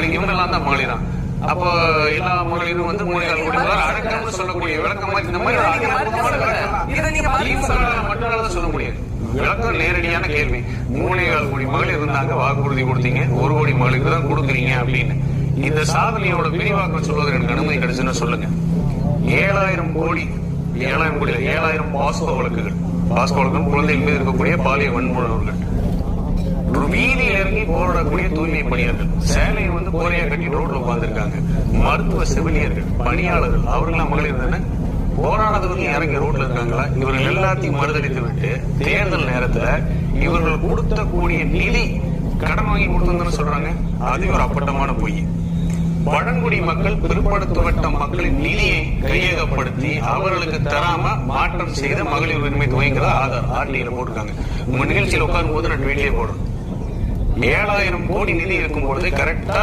மகளிர் இவங்க எல்லாம் தான் மகளிரா? அப்போ எல்லா மகளிரும் வந்து 3.25 அடக்கம்னு சொல்லக்கூடிய விளக்கம் இந்த மாதிரி மட்டும் சொல்ல முடியாது. விளக்கம் நேரடியான கேள்வி. 3.25 கோடி மகளிர் இருந்தாங்க, வாக்குறுதி கொடுத்தீங்க, 1 கோடி மகளிருக்கு தான் கொடுக்குறீங்க அப்படின்னு. இந்த சாதனையோட விரிவாக்கம் சொல்வதற்கு எனக்கு அனுமதி கிடைச்சுன்னா சொல்லுங்க. 7,000 கோடி 7,000 பாஸ்கோ வழக்குகள், குழந்தைகள் மீது இருக்கக்கூடிய பாலியல் வன்முறைகள், வீதியில் இறங்கி போராடக்கூடிய தூய்மை பணியாளர்கள், சேலையை வந்து போரையா கட்டி ரோட்ல உட்கார்ந்துருக்காங்க, மருத்துவ செவிலியர்கள், பணியாளர்கள், அவர்களாம் மகளிர் தானே? போராடுறதுக்கு இறங்கி ரோட்ல இருக்காங்களா? இவர்கள் எல்லாத்தையும் மறுதளித்து விட்டு தேர்தல் நேரத்துல இவர்கள் கொடுத்தக்கூடிய நிதி கடன் வாங்கி கொடுத்ததுன்னு சொல்றாங்க. அது ஒரு அப்பட்டமான பொய். பழங்குடி மக்கள், பிற்படுத்தப்பட்ட மக்களின் நிதியை கையகப்படுத்தி அவர்களுக்கு தராம மாற்றம் செய்த மகளிர் உரிமை துவங்கிறதா ஆதார் ஆர்டிஐல போட்டிருக்காங்க. உங்க நிகழ்ச்சியில் உட்காரும் போது நான் வீட்டிலே போடுறேன். 7,000 கோடி நிதி இருக்கும் பொழுது கரெக்டா